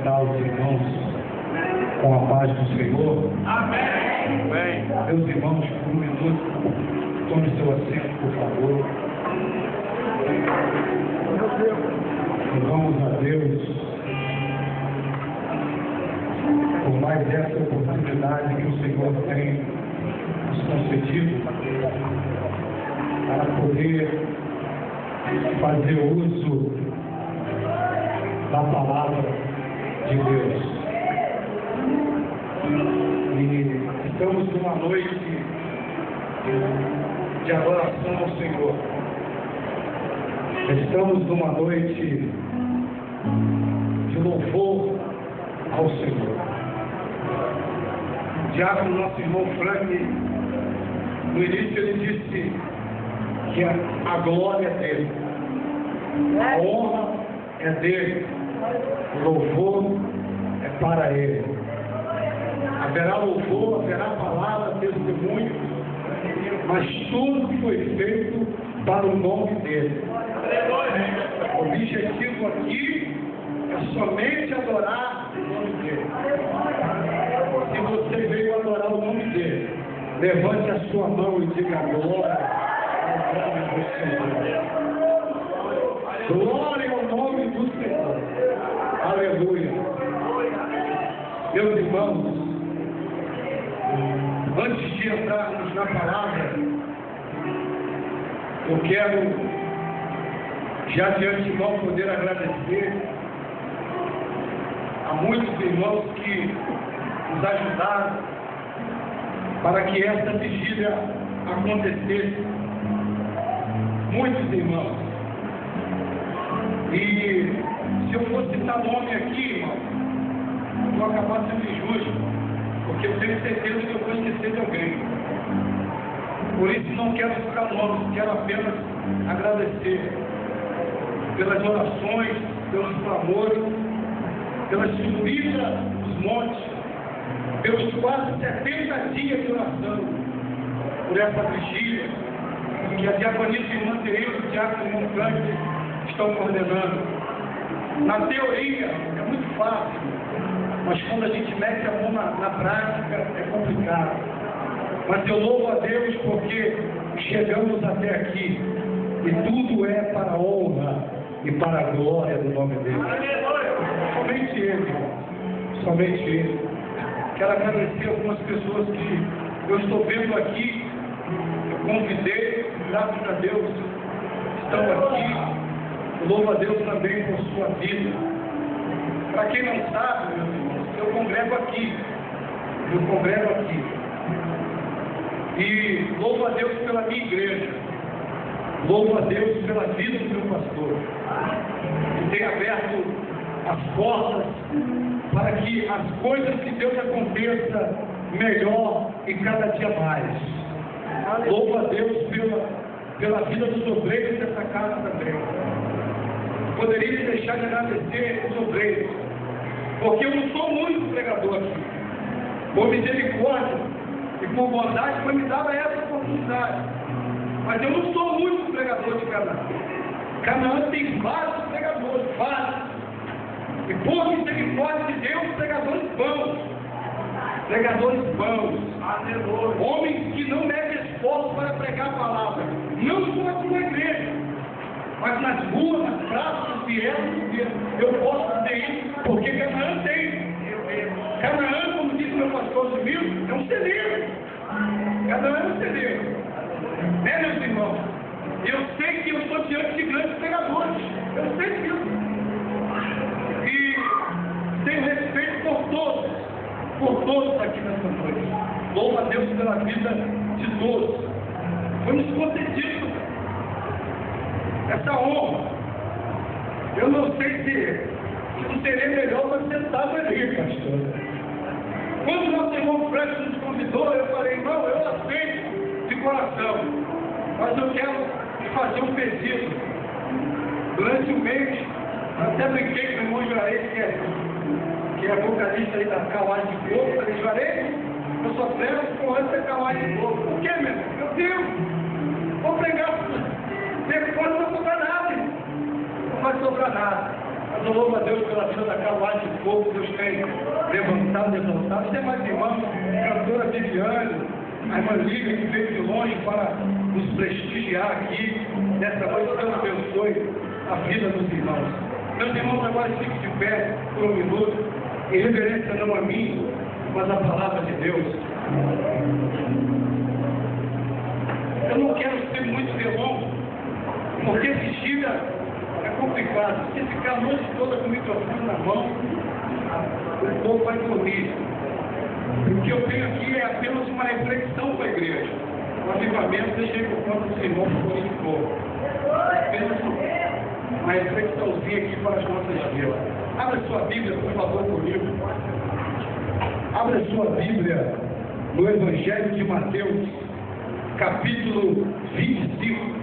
cumprimentar os irmãos com a paz do Senhor. Amém. Bem, meus irmãos, por um minuto, tome seu assento, por favor. Louvamos a Deus por mais essa oportunidade que o Senhor tem nos concedido para poder fazer uso da palavra de Deus. E estamos numa noite de adoração ao Senhor. Estamos numa noite de louvor ao Senhor. O diácono, nosso irmão Frank, no início ele disse que a glória é dele, a honra é dele, o louvor é para ele. Haverá louvor, haverá palavra, testemunho, mas tudo foi feito para o nome dele. O objetivo aqui é somente adorar o nome dele. Se você veio adorar o nome dele, levante a sua mão e diga glória ao nome do Senhor. Glória ao nome do Senhor. Aleluia. Meus irmãos, antes de entrarmos na palavra, eu quero já de antemão poder agradecer a muitos irmãos que nos ajudaram para que esta vigília acontecesse. Muitos irmãos. E se eu fosse citar nome aqui, irmão, eu vou acabar sendo injusto, porque eu tenho certeza que eu vou esquecer de alguém. Por isso não quero citar nomes, quero apenas agradecer pelas orações, pelos clamores, pela subida dos montes, pelos quase 70 dias de oração, por essa vigília que a diaconisa irmã Tereza e o diácono irmão Frank estão coordenando. Na teoria é muito fácil, mas quando a gente mete a mão na prática é complicado. Mas eu louvo a Deus porque chegamos até aqui e tudo é para a honra e para a glória do nome dele. Somente ele, somente ele. Quero agradecer algumas pessoas que eu estou vendo aqui, eu convidei, graças a Deus, estão aqui. Eu louvo a Deus também por sua vida. Para quem não sabe, meus irmãos, eu congrego aqui. E louvo a Deus pela minha igreja. Louvo a Deus pela vida do meu pastor, que tem aberto as portas para que as coisas de Deus aconteçam melhor e cada dia mais. Louvo a Deus pela vida dos obreiros dessa casa também. Poderia deixar de agradecer os obreiros, porque eu não sou o único pregador aqui. Por misericórdia e por bondade foi me dada essa oportunidade. Mas eu não sou o único pregador de Canaã. Canaã tem vários pregadores, vários. E por misericórdia de Deus, pregadores bons. Pregadores bons. Homens que não medem esforço para pregar a palavra. Não só aqui na igreja, mas nas ruas, nas praças, nos viés. Eu posso dizer isso porque Canaã tem. Canaã, como disse meu pastor Simil, é um celeiro. Canaã é um celeiro. Né, meus irmãos? Eu sei que eu estou diante de grandes pregadores. Eu sei disso. E tenho respeito por todos aqui nessa noite. Louvo a Deus pela vida de todos. Foi nos concedido essa honra. Eu não sei se não seria melhor você estar ali, pastor. Quando nosso irmão Frank nos convidou, eu falei, irmão, eu aceito de coração, mas eu quero fazer um pedido. Durante o mês, até brinquei com o irmão Juarez, que é vocalista aí da Carruagem de Fogo. Eu falei, Juarez, eu só prego com essa Carruagem de Fogo. Por quê, meu irmão? Eu digo, vou pregar, depois não vai sobrar nada, irmão. Não vai sobrar nada. Eu louvo a Deus pela vida da carruagem de fogo, Deus tem levantado, exaltado. Tem mais irmãos, a cantora Viviane, a irmã Lívia, que veio de longe para nos prestigiar aqui nessa noite. Deus abençoe a vida dos irmãos. Meus irmãos, agora fiquem de pé por um minuto, em reverência não a mim, mas a palavra de Deus. Eu não quero ser muito delongo, porque vigília é complicado. Se ficar a noite toda com o microfone na mão, o povo vai dormir. O que eu tenho aqui é apenas uma reflexão para a igreja. O avivamento deixei por conta dos irmãos que forem de novo. Apenas uma reflexãozinha aqui para as nossas vidas. Abra sua Bíblia, por favor, comigo. Abra sua Bíblia no Evangelho de Mateus, capítulo 25.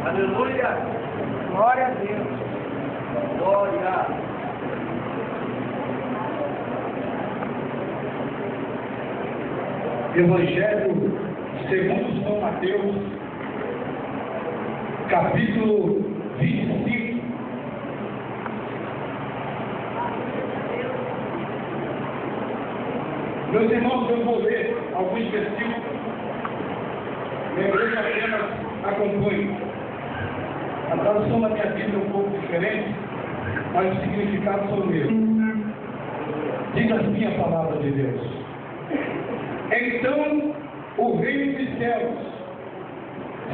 Aleluia! Glória a Deus! Glória! Evangelho segundo São Mateus, capítulo 25. Meus irmãos, eu vou ler alguns versículos. Minha igreja apenas acompanha. A tradução da minha Bíblia é um pouco diferente, mas o significado são o mesmo. Diz assim a palavra de Deus. Então, o reino dos céus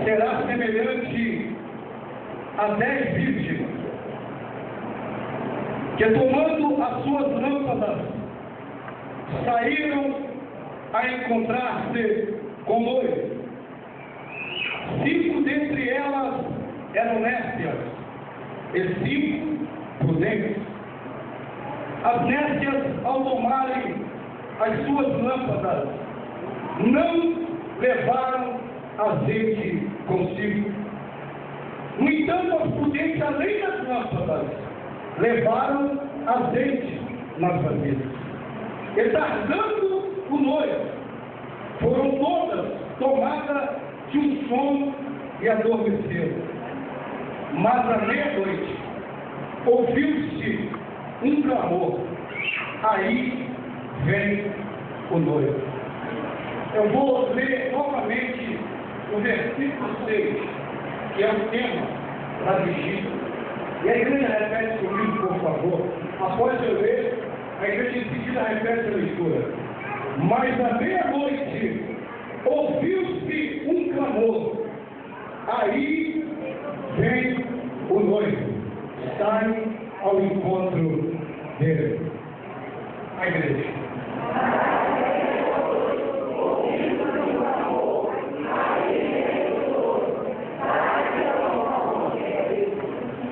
será semelhante a 10 virgens, que tomando as suas lâmpadas, saíram a encontrar-se com o noivo. 5 dentre elas eram nécias e 5 prudentes. As nécias, ao tomarem as suas lâmpadas, não levaram azeite consigo. No entanto, as prudentes, além das lâmpadas, levaram azeite nas vasilhas. E tardando o noivo, foram todas tomadas de um sono e adormeceram. Mas à meia-noite ouviu-se um clamor: aí vem o noivo. Eu vou ler novamente o versículo 6, que é o tema da vigília. E a igreja repete comigo, por favor. Após eu ler, a igreja em seguida repete a leitura. Mas à meia-noite ouviu-se um clamor: aí vem o noivo. Sai ao encontro dele. A igreja.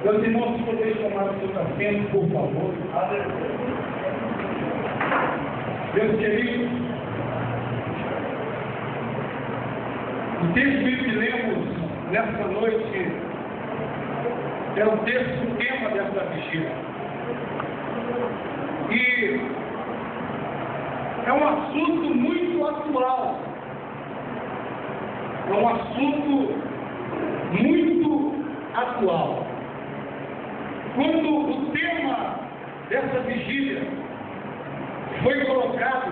Meus irmãos, se vocês tomarem o seu assento, por favor. Meus queridos, o texto que lemos nessa noite é o texto, o tema dessa vigília. E é um assunto muito atual. É um assunto muito atual. Quando o tema dessa vigília foi colocado,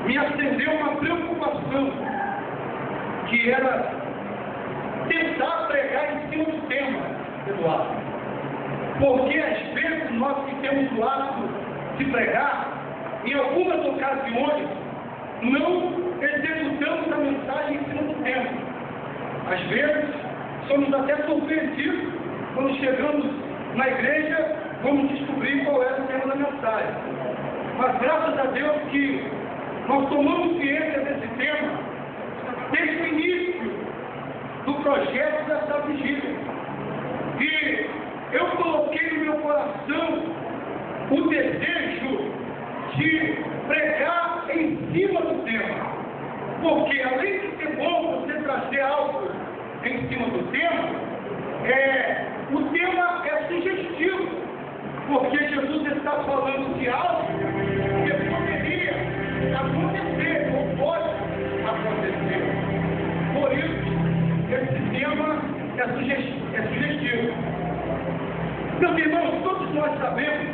me acendeu uma preocupação, que era tentar pregar em cima do tema, Eduardo. Porque às vezes nós que temos o hábito de pregar, em algumas ocasiões, não executamos a mensagem em cima do tema. Às vezes, somos até surpreendidos quando chegamos na igreja, vamos descobrir qual era o tema da mensagem. Mas graças a Deus que nós tomamos ciência desse tema desde o início do projeto dessa vigília. E eu coloquei no meu coração o desejo de pregar em cima do tema. Porque além de ser bom você trazer algo em cima do tema, o tema é sugestivo. Porque Jesus está falando de algo que poderia acontecer, ou pode acontecer. Por isso, esse tema é sugestivo. Meus irmãos, todos nós sabemos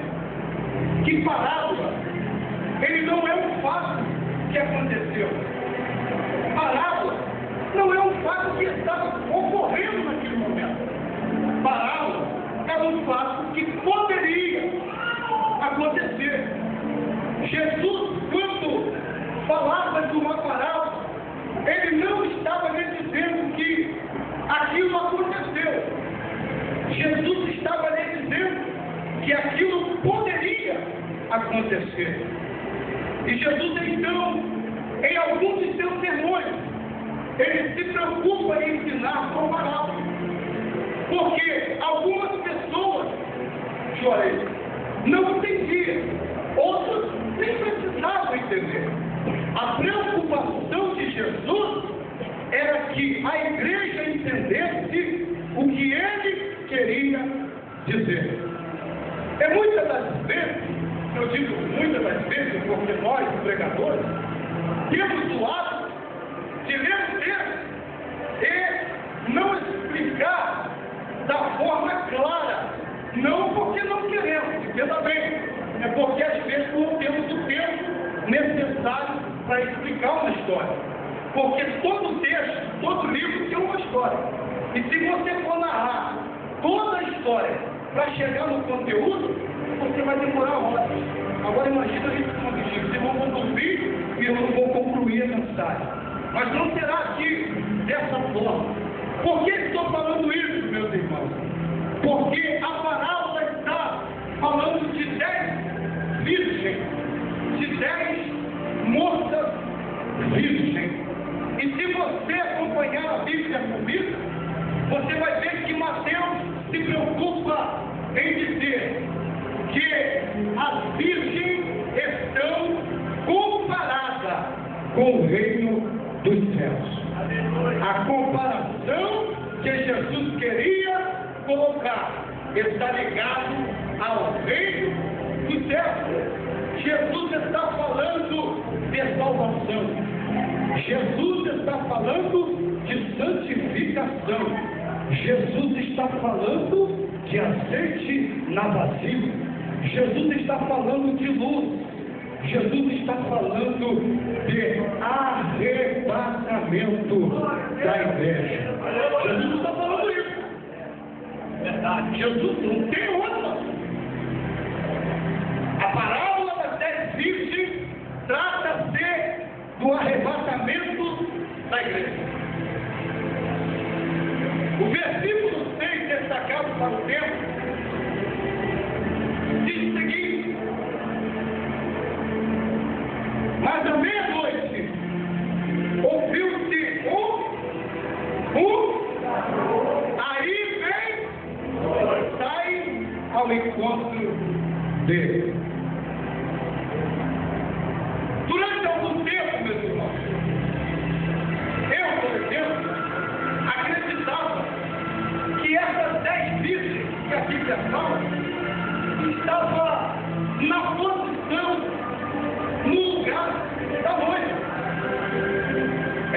que parábola, ele não é um fato que aconteceu. Parábola não é um fato que estava ocorrendo naquele momento. Parábola é um fato que poderia acontecer. Jesus, quando falava de uma parábola, ele não estava lhe dizendo que aquilo aconteceu. Jesus estava lhe dizendo que aquilo poderia acontecer. E Jesus, então, em alguns de seus sermões, ele se preocupa em ensinar por parábola. Porque algumas pessoas, chorei, não entendiam, outros nem precisavam entender. A preocupação de Jesus era que a igreja entendesse o que ele queria dizer. É muitas das vezes, eu digo muitas das vezes, porque nós, pregadores, temos o hábito de ler o texto e não explicar da forma clara, não porque não queremos, entenda bem, é porque às vezes não temos o tempo necessário para explicar uma história. Porque todo texto, todo livro tem uma história. E se você for narrar toda a história para chegar no conteúdo, você vai demorar horas. Agora imagina a gente como diz, vocês vão conduzir e eu não vou concluir a mensagem. Mas não será aqui dessa forma. Por que estou falando isso, meus irmãos? Porque a parábola está falando de 10 virgens, de 10 moças virgens. E se você acompanhar a Bíblia comigo, você vai ver que Mateus se preocupa em dizer que as virgens estão comparadas com o reino dos céus. A comparação que Jesus queria colocar está ligado ao reino dos céus. Jesus está falando de salvação. Jesus está falando de santificação. Jesus está falando de azeite na vasilha. Jesus está falando de luz. Jesus está falando de arrebatamento da igreja. Jesus não está falando isso. Verdade. Jesus não tem outra. A parábola das 10 virgens trata-se do arrebatamento da igreja. O versículo 6, destacado para o tempo, diz o seguinte: mas à meia-noite ouviu-se aí vem, sai ao encontro dele. Durante algum tempo, meus irmãos, eu, por exemplo, acreditava que essas 10 virgens que a Bíblia fala estavam na posição, no lugar da noite.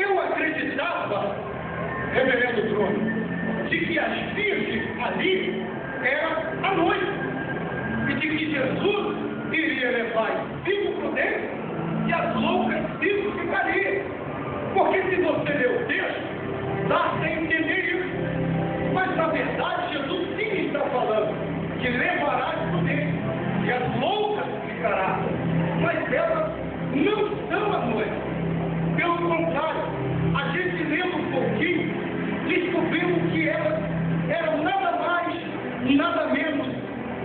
Eu acreditava, reverendo Bruno, de que as virgens ali eram a noite e de que Jesus iria levar os 5 prudentes e as loucas 5 ficariam. Porque se você ler o texto, dá a entender isso. Mas na verdade Jesus sim está falando que levará os prudentes e as loucas ficará. Mas elas não estão à noite. Pelo contrário, a gente lendo um pouquinho, descobrimos que elas eram nada mais, nada menos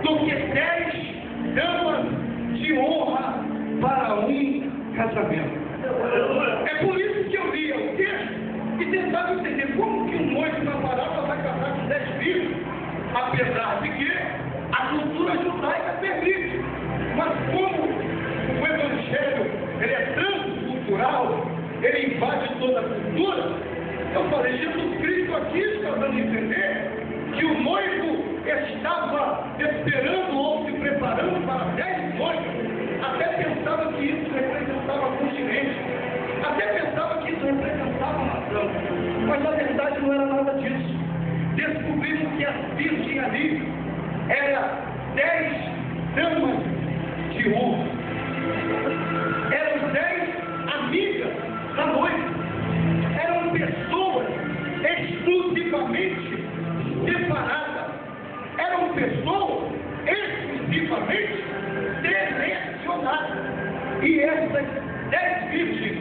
do que 10 damas de honra para um casamento. É por isso que eu lia o texto e tentava entender como que um noivo na parábola vai casar com 10 filhos, apesar de que a cultura judaica permite. Mas como o evangelho ele é transcultural, ele invade toda a cultura, eu falei, Jesus Cristo aqui está dando a entender que o noivo estava esperando ou se preparando para 10 noivos. Até pensava que isso representava a continente, até pensava que isso representava a nação, mas na verdade não era nada disso. descobrimos que a virgem ali era 10 damas de honra. Eram 10 amigas da noiva. Eram pessoas exclusivamente separadas. Eram pessoas exclusivamente selecionadas. E essas 10 virgens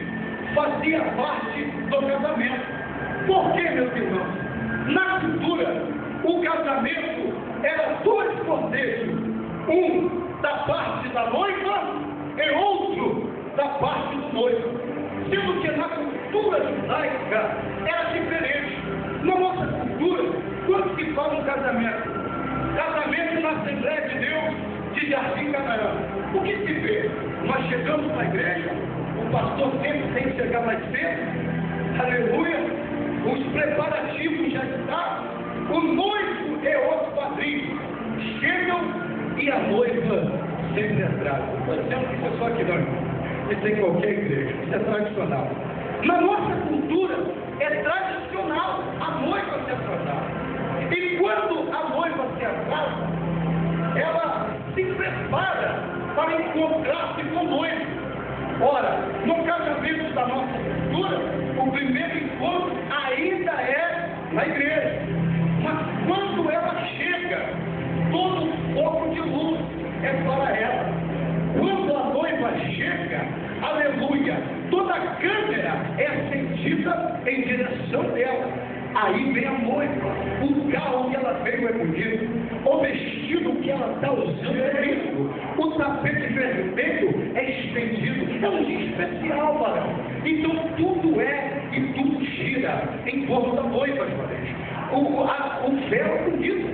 faziam parte do casamento. Por quê, meus irmãos? Na cultura, o casamento era 2 cortejos. Um da parte da noiva e outro da parte do noivo. Sendo que na cultura judaica era diferente. Na nossa cultura, quando se fala um casamento na Assembleia de Deus de Jardim Canaã, o que se vê? Nós chegamos na igreja, o pastor sempre tem que chegar mais cedo, aleluia, os preparativos já estão, o noivo e os padrinhos chegam e a noiva sempre atrás. Estou dizendo que isso é só aqui não, irmão. Isso é em qualquer igreja, isso é tradicional. Na nossa cultura é tradicional a noiva se atrasar. E quando a noiva se atrasa, ela se prepara para encontrar-se com o noivo. Ora, no casamento da nossa cultura, o primeiro encontro ainda é na igreja. Mas quando ela chega, todo o foco de luz é para ela. Quando a noiva chega, aleluia, toda a câmera é acendida em direção dela. Aí vem a noiva, o carro que ela veio é bonito, o vestido que ela está usando é lindo, o tapete vermelho é estendido, é um dia especial, varão. Então tudo é e tudo gira em torno da noiva, o véu é bonito,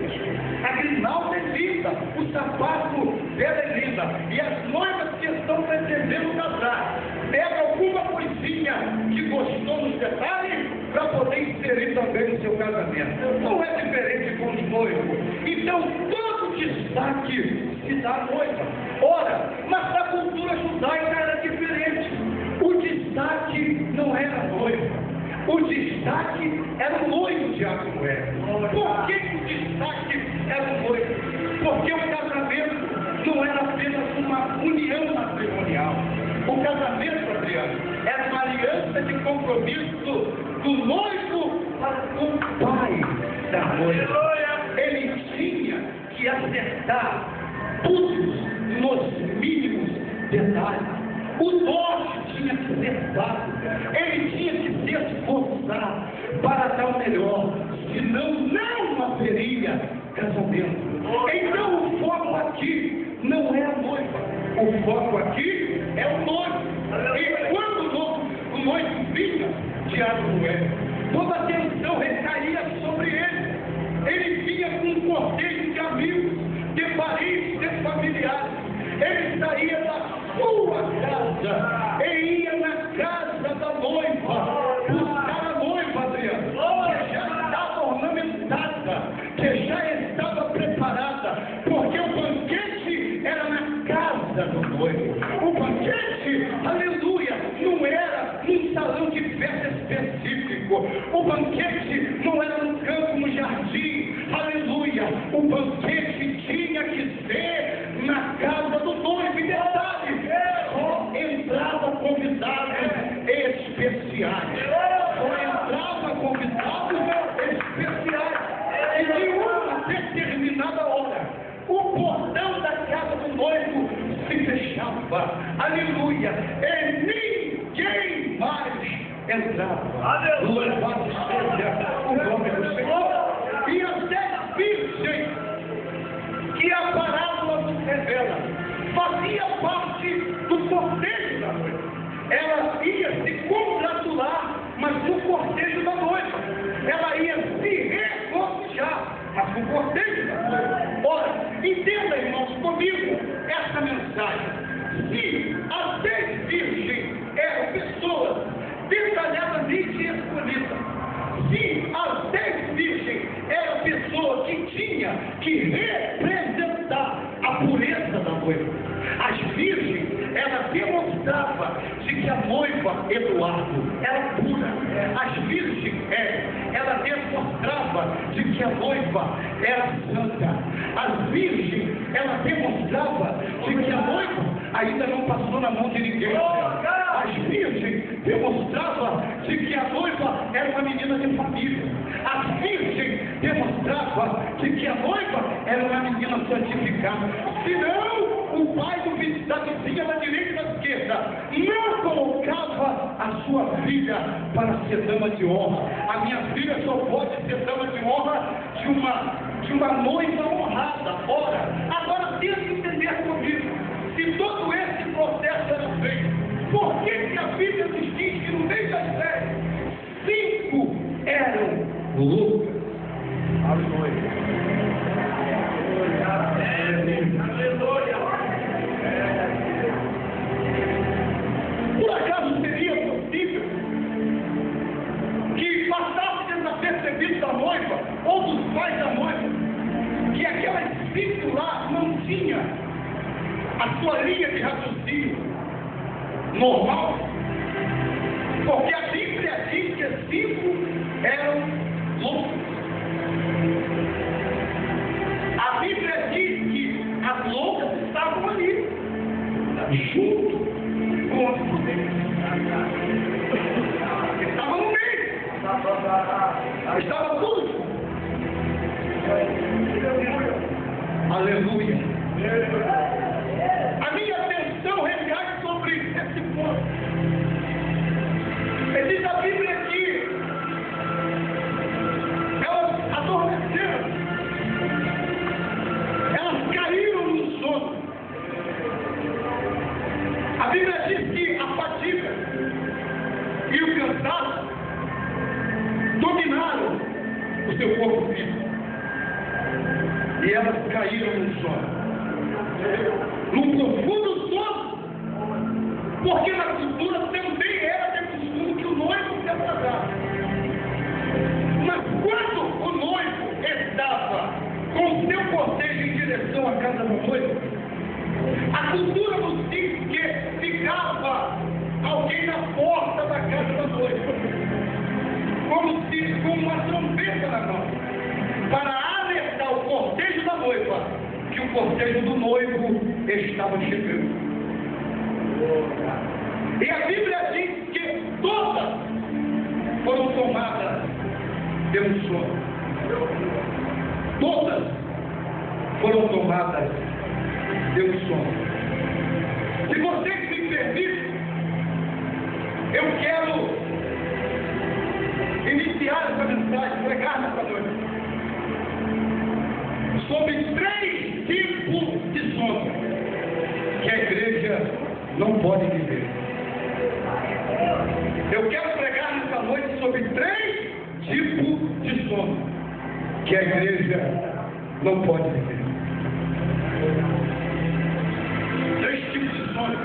a grinalda é linda, o sapato dela é linda, e as noivas que estão pretendendo casar, pega alguma coisinha que gostou nos detalhes para poder inserir também no seu casamento. Não é diferente com os noivos. Então todo destaque se dá à noiva. Ora, mas na cultura judaica era diferente. O destaque não era a noiva. O destaque era o noivo de Abraão. Por que o destaque era o noivo? Porque o casamento não era apenas uma união matrimonial. O casamento, Adriano, era uma aliança de compromisso do noivo para com o pai da noiva. Ele tinha que acertar tudo nos mínimos detalhes. O norte tinha que ser dado. Ele tinha que se esforçar para dar o melhor. Senão não haveria casamento. Então o foco aqui não é a noiva. O foco aqui é o noivo. E quando o noivo vinha de Abraão, toda a atenção recaía sobre ele. Ele vinha com um cortejo de amigos, de parentes, de familiares. Ele saía da sua casa e ia na casa da noiva, buscar a noiva, Adriano, que já estava ornamentada, que já estava preparada, porque o banquete era na casa do noivo. O banquete, aleluia, não era num salão de festa específico. O banquete não era no campo, no jardim, aleluia. O banquete tinha que ser na casa do noivo. E detalhe, só entrava convidados especiais. Só entrava convidados especiais. E de uma determinada hora, o portão da casa do noivo se fechava. Aleluia. E ninguém mais entrava. Louvado seja o nome do Senhor. E as 10 virgens que a parábola nos revela fazia parte do cortejo da noiva. Ela ia se congratular, mas no cortejo da noiva. Ela ia se regocijar, mas no cortejo da noiva. Ora, entenda, irmãos, comigo essa mensagem. Se as 10 virgens eram pessoas detalhadamente escolhidas, se as 10 virgens eram pessoas que tinham que representar a pureza da noiva, as virgens, ela demonstrava de que a noiva Eduardo era pura. As virgens, ela demonstrava demonstrava de que a noiva era santa. As virgens, ela demonstrava de que a noiva ainda não passou na mão de ninguém. As virgens demonstrava de que a noiva era uma menina de família. As virgens demonstrava de que a noiva era uma menina santificada. Senão, o pai da vizinha da direita e da esquerda não colocava a sua filha para ser dama de honra. A minha filha só pode ser dama de honra de uma noiva honrada. Ora, agora tenta entender comigo, se todo esse processo era feito, por que a Bíblia nos diz que no meio das 10, 5 eram loucas? Aleluia. Por acaso seria possível que passasse desapercebido da noiva ou dos pais da noiva que aquela espírito lá não tinha a sua linha de raciocínio normal? Porque a Bíblia diz que 5 eram loucos. A Bíblia diz que as loucas estavam ali, junto com as prudentes. Estavam no meio. Estava tudo junto. Aleluia. A minha atenção recai sobre esse ponto. Diz a Bíblia que elas adormeceram, elas caíram no sono. A Bíblia diz que a fadiga e o cansaço dominaram o seu corpo físico e elas caíram no sono, num profundo sono, porque na cultura também era de costume que o noivo se atrasasse. Mas quando o noivo estava com o seu cortejo em direção à casa da noiva, a cultura nos diz que ficava alguém na porta da casa da noiva, como se com uma trombeta na mão, para alertar o cortejo da noiva que o cortejo do noivo estava chegando. E a Bíblia diz que todas foram tomadas pelo sono. Todas foram tomadas pelo sono. Se vocês me permitem, eu quero iniciar essa mensagem, pregar nessa noite, sobre 3 tipos de sono que a igreja não pode viver. Eu quero pregar nessa noite sobre 3 tipos de sono que a igreja não pode viver. 3 tipos de sono.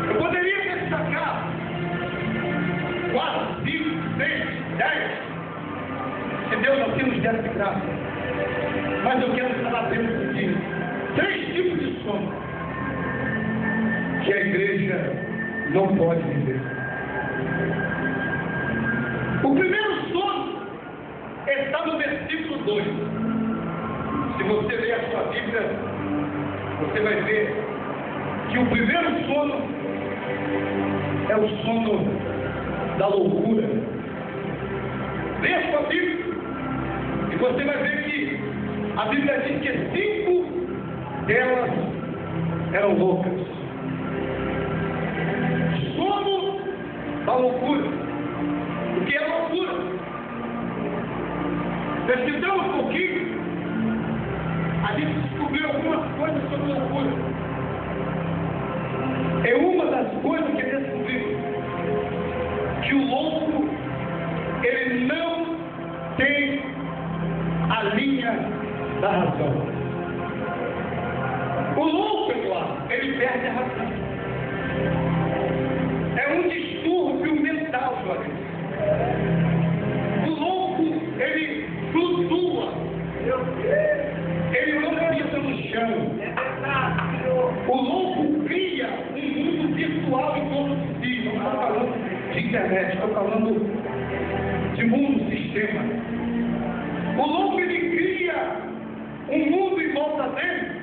Eu poderia destacar 4, 5, 6, 10, se Deus assim nos desse graça. Mas eu quero falar apenas aqui 3 tipos de sono que a igreja não pode viver. O primeiro sono está no versículo 2. Se você ler a sua Bíblia, você vai ver que o primeiro sono é o sono da loucura. Leia a sua Bíblia e você vai ver que a Bíblia diz que 5 delas eram loucas. Sono da loucura. O que é loucura? Pesquisamos um pouquinho, a gente descobriu algumas coisas sobre loucura. É uma das coisas que eu descobri, que o louco, ele não tem a linha da razão. O louco, é claro, ele perde a razão. É um distúrbio mental, jovem. O louco, ele flutua. Ele não pisa no chão. O louco cria um mundo virtual em torno de si. Não estou falando de internet, estou falando de mundo sistema. O louco, ele cria um mundo em volta dele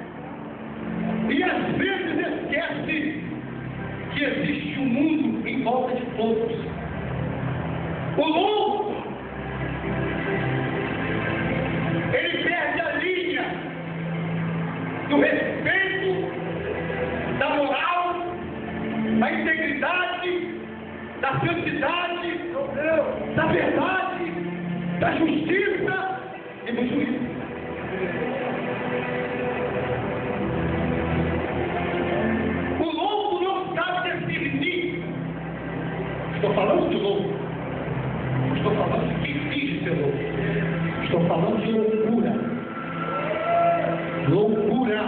e às vezes esquece que existe um mundo em volta de todos. O louco, ele perde a linha do respeito, da moral, da integridade, da santidade, da verdade, da justiça e do juízo. O louco não sabe discernir. Estou falando de louco. Estou falando de quem finge ser louco. Estou falando de loucura. Loucura.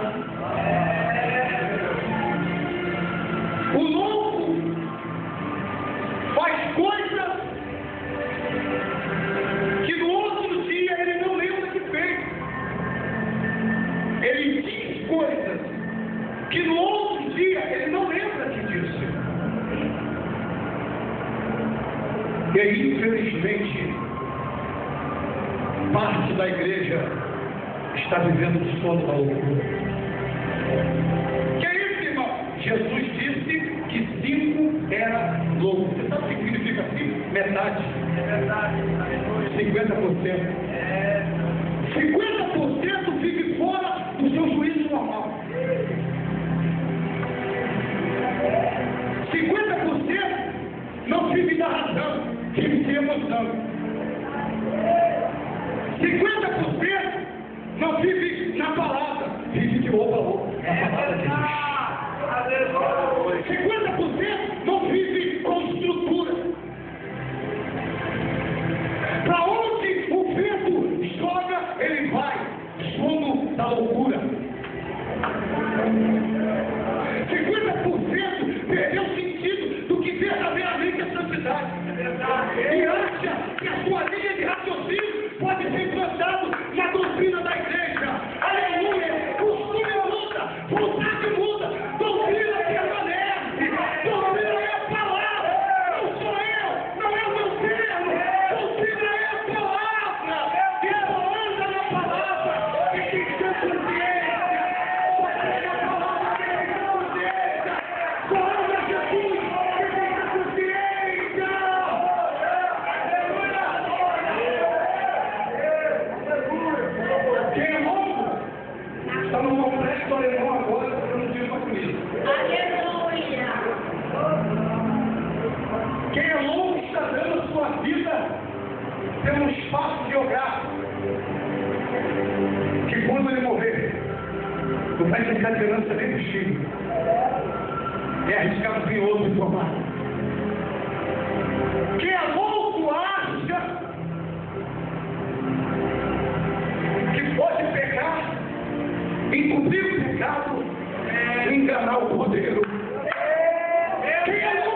O louco faz coisas que no outro dia ele não lembra que fez. Ele diz coisas que no outro dia ele não lembra que disse. E aí, infelizmente, parte da igreja está vivendo o sono da loucura. Que é isso, irmão? Jesus disse que 5 era louco. Você sabe o que significa 5? Metade. 50%. 50% vive fora do seu juízo normal. 50% não vive da razão, vive de emoção. 50% não vive na palavra, vive de oba-oba. É a palavra de Deus. 50% não vive com estrutura. Para onde o vento joga, ele vai. Sono da loucura. 50% perdeu o sentido do que verdadeiramente é santidade. E acha que a sua linha de raciocínio pode ser implantado na doutrina da igreja. Aleluia! Costume a luta, vontade muda, doutrina permanece. Doutrina é a palavra. Não sou eu, não é o meu termo. Doutrina é a palavra. E só anda na palavra e tem que ter consciência. Só tem a palavra que tem que ter consciência. Só anda Jesus que tem que ter consciência. Quem é louco está no complexo alemão agora, porque não tinha comida. Aleluia! Quem é louco está dando a sua vida pelo espaço geográfico. Que quando ele morrer, não vai ficar de herança nem do Chile. É arriscado vir outro formar. Quem é louco acha que pode pecar, encobrir o pecado e enganar o poder. Quem é louco